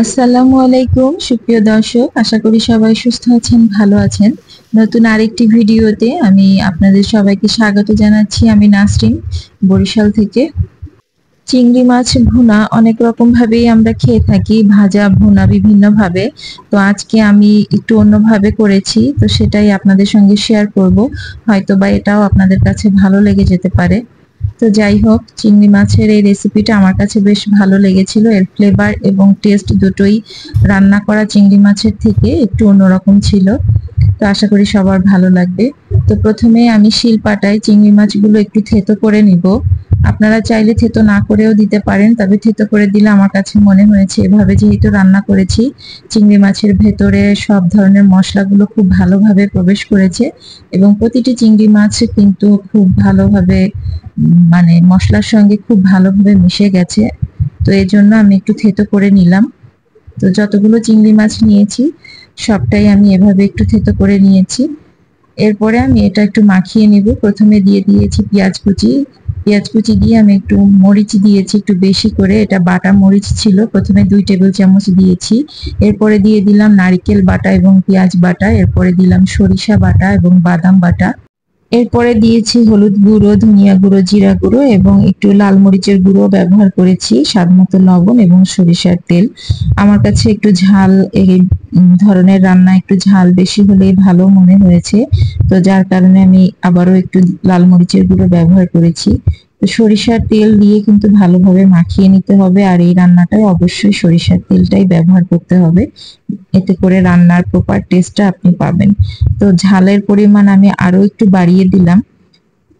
আসসালামু আলাইকুম সুপ্রিয় দর্শক, আশা করি সবাই সুস্থ আছেন, ভালো আছেন। নতুন আরেকটি ভিডিওতে আমি আপনাদের সবাইকে স্বাগত জানাচ্ছি। আমি নাসরিন, বরিশাল থেকে। চিংড়ি মাছ ভুনা অনেক রকম ভাবেই আমরা খেয়ে থাকি, ভাজা ভুনা বিভিন্ন ভাবে। তো আজকে আমি একটু অন্যভাবে করেছি, তো সেটাই আপনাদের সঙ্গে শেয়ার করব। হয়তোবা এটাও আপনাদের কাছে ভালো লেগে যেতে পারে। তো যাই হোক, চিংড়ি মাছের এই রেসিপিটা আমার কাছে বেশ ভালো লেগেছিল। এর ফ্লেভার এবং টেস্ট দুটোই রান্না করা চিংড়ি মাছের থেকে একটু অন্যরকম ছিল। তো আশা করি সবার ভালো লাগবে। তো প্রথমে আমি শিলপাটায় চিংড়ি মাছগুলো একটু থেতো করে নিব। আপনারা চাইলে থেতো না করেও দিতে পারেন, তবে থেতো করে দিলে আমার কাছে মনে হয়েছে এভাবে যেহেতু রান্না করেছি, চিংড়ি মাছের ভেতরে সব ধরনের মশলাগুলো খুব ভালোভাবে প্রবেশ করেছে এবং প্রতিটি চিংড়ি মাছ কিন্তু খুব ভালোভাবে মানে মশলার সঙ্গে খুব ভালোভাবে মিশে গেছে। তো এই জন্য আমি একটু থেতো করে নিলাম। তো যতগুলো চিংড়ি মাছ নিয়েছি সবটাই আমি এভাবে একটু থেতো করে নিয়েছি। এরপরে আমি এটা একটু মাখিয়ে নিব। প্রথমে দিয়ে দিয়েছি পেঁয়াজ কুচি। পেঁয়াজ কুচি দিয়ে আমি একটু মরিচ দিয়েছি একটু বেশি করে, এটা বাটা মরিচ ছিল। প্রথমে 2 টেবিল চামচ দিয়েছি। এরপরে দিয়ে দিলাম নারকেল বাটা এবং পেঁয়াজ বাটা। এরপরে দিলাম সরিষা বাটা এবং বাদাম বাটা। এরপরে দিয়েছি হলুদ গুঁড়ো, ধনিয়া গুঁড়ো, জিরা গুঁড়ো এবং একটু লাল মরিচের গুঁড়ো ব্যবহার করেছি, স্বাদমতো লবণ এবং সরিষার তেল। আমার কাছে একটু ঝাল, এই ধরনের রান্না একটু ঝাল বেশি হলেই ভালো মনে হয়েছে। তো যার কারণে আমি আবারও একটু লাল মরিচের গুঁড়ো ব্যবহার করেছি। তো সরিষার তেল দিয়ে কিন্তু ভালোভাবে মাখিয়ে নিতে হবে, আর এই রান্নাটায় অবশ্যই সরিষার তেলটাই ব্যবহার করতে হবে, এতে করে রান্নার প্রপার টেস্টটা আপনি পাবেন। তো ঝালের পরিমাণ আমি আরো একটু বাড়িয়ে দিলাম।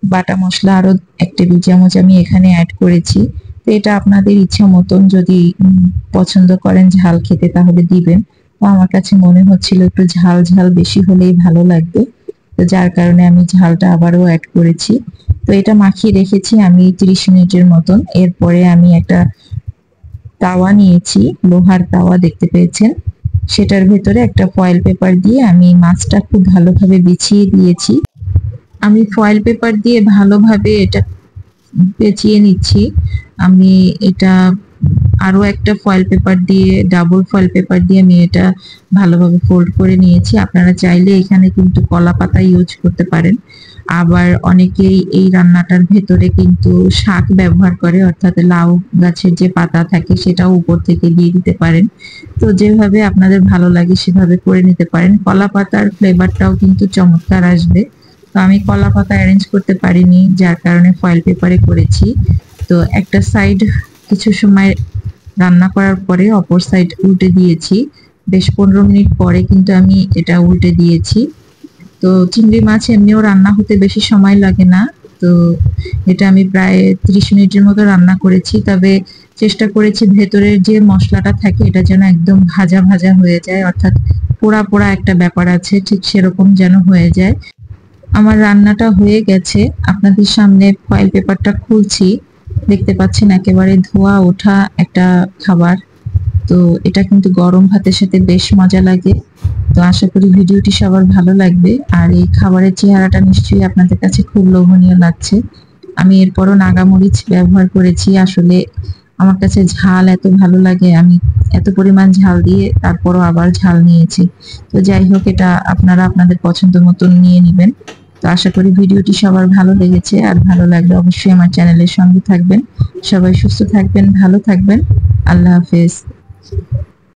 বাটা মশলা আরো 1 টেবিল চামচ আমি এখানে অ্যাড করেছি। তো এটা আপনাদের ইচ্ছা মতন, যদি পছন্দ করেন ঝাল খেতে তাহলে দিবেন। তো আমার কাছে মনে হচ্ছিল একটু ঝাল ঝাল বেশি হলেই ভালো লাগবে, তো যার কারণে আমি ঝালটা আবারও অ্যাড করেছি। তো এটা মাখিয়ে রেখেছি আমি 30 মিনিটের মতন। এরপরে আমি একটা তাওয়া নিয়েছি, লোহার তাওয়া দেখতে পেয়েছেন। সেটার ভেতরে একটা ফয়েল পেপার দিয়ে আমি মাছটা খুব ভালোভাবে বিছিয়ে দিয়েছি। আমি ফয়েল পেপার দিয়ে ভালোভাবে এটা পেঁচিয়ে নিচ্ছি। আমি এটা আরো একটা ফয়েল পেপার দিয়ে, ডাবল ফয়েল পেপার দিয়ে আমি এটা ভালোভাবে ফোল্ড করে নিয়েছি। আপনারা চাইলে এখানে কিন্তু কলা পাতা ইউজ করতে পারেন। আবার অনেকেই এই রান্নাটার ভেতরে কিন্তু শাক ব্যবহার করে, অর্থাৎ লাউ গাছের যে পাতা থাকে সেটাও উপর থেকে দিয়ে দিতে পারেন। তো যেভাবে আপনাদের ভালো লাগে সেভাবে করে নিতে পারেন। কলা পাতার ফ্লেভারটাও কিন্তু চমৎকার আসবে। তো আমি কলা পাতা অ্যারেঞ্জ করতে পারিনি, যার কারণে ফয়েল পেপারে করেছি। তো একটা সাইড কিছু সময় রান্না করার পরে অপর সাইড উল্টে দিয়েছি। বেশ 15 মিনিট পরে কিন্তু আমি এটা উল্টে দিয়েছি। তো চিংড়ি মাছ এমনিও রান্না হতে বেশি সময় লাগে না। তো এটা আমি প্রায় 30 মিনিটের মতো রান্না করেছি, তবে চেষ্টা করেছি ভেতরের যে মশলাটা থাকে এটা যেন একদম ভাজা ভাজা হয়ে যায়, অর্থাৎ পোড়া পোড়া একটা ব্যাপার আছে, ঠিক সেরকম যেন হয়ে যায়। আমার রান্নাটা হয়ে গেছে, আপনাদের সামনে ফয়েল পেপারটা খুলছি। দেখতে পাচ্ছেন একেবারে ধোয়া ওঠা একটা খাবার। তো এটা কিন্তু গরম ভাতের সাথে বেশ মজা লাগে। তো আশা করি ভিডিওটি সবার ভালো লাগবে। আর এই খাবারের চেহারাটা নিশ্চয়ই আপনাদের কাছে খুব লোভনীয় লাগছে। আমি এরপরও নাগামরিচ ব্যবহার করেছি। আসলে আমার কাছে ঝাল এত ভালো লাগে, আমি এত পরিমাণ ঝাল দিয়ে তারপরও আবার ঝাল নিয়েছি। তো যাই হোক, এটা আপনারা আপনাদের পছন্দ মতন নিয়ে নেবেন। তো আশা করি ভিডিওটি সবার ভালো লেগেছে, আর ভালো লাগলে অবশ্যই আমার চ্যানেলের সঙ্গে থাকবেন। সবাই সুস্থ থাকবেন, ভালো থাকবেন। আল্লাহ হাফেজ।